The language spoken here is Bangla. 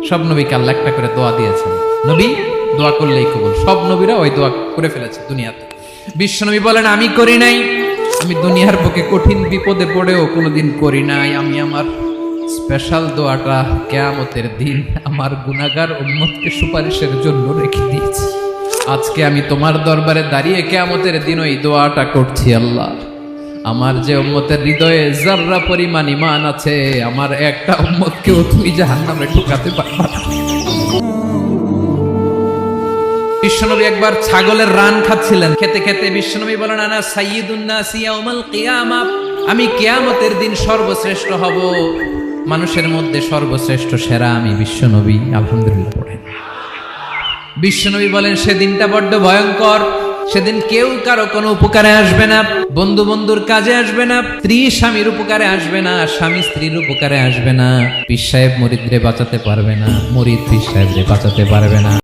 সব নবীকে আল্লাহ একটা করে দোয়া দিয়েছেন, নবী দোয়া করলেই কবুল। সব নবীরা ওই দোয়া করে ফেলেছে দুনিয়াতে। বিশ্বনবী বলেন আমি করি নাই, আমি দুনিয়ার বুকে কঠিন বিপদে পড়েও কোনোদিন করি নাই। আমি আমার স্পেশাল দোয়াটা কিয়ামতের দিন আমার গুনাহগার উম্মতকে সুপারিশের জন্য রেখে দিয়েছি। আজকে আমি তোমার দরবারে দাঁড়িয়ে কিয়ামতের দিন ওই দোয়াটা করছি, আল্লাহ আমার যে উম্মতের হৃদয়ে যাররা পরিমাণ ঈমান আছে, আমার একটা উম্মতকেও তুমি জাহান্নামে ঢোকাতে পারবা না। বিশ্বনবী একবার ছাগলের রান খাচ্ছিলেন, খেতে খেতে বিশ্বনবী বলেন আনা সাইয়্যিদুন নাসি ইয়াউমাল কিয়ামা, আমি কিয়ামতের দিন সর্বশ্রেষ্ঠ হব, মানুষের মধ্যে সর্বশ্রেষ্ঠ সেরা আমি বিশ্বনবী। আলহামদুলিল্লাহ পড়েন। বিশ্বনবী বলেন সেদিনটা বড্ড ভয়ঙ্কর, সেদিন কেউ কারো কোনো উপকারে আসবে না, বন্ধু বন্ধুর কাজে আসবে না, স্ত্রী স্বামীর উপকারে আসবে না, স্বামী স্ত্রীর উপকারে আসবে না, পীর সাহেব মুরিদরে বাঁচাতে পারবে না, মুরিদ পীর সাহেবরে বাঁচাতে পারবে না।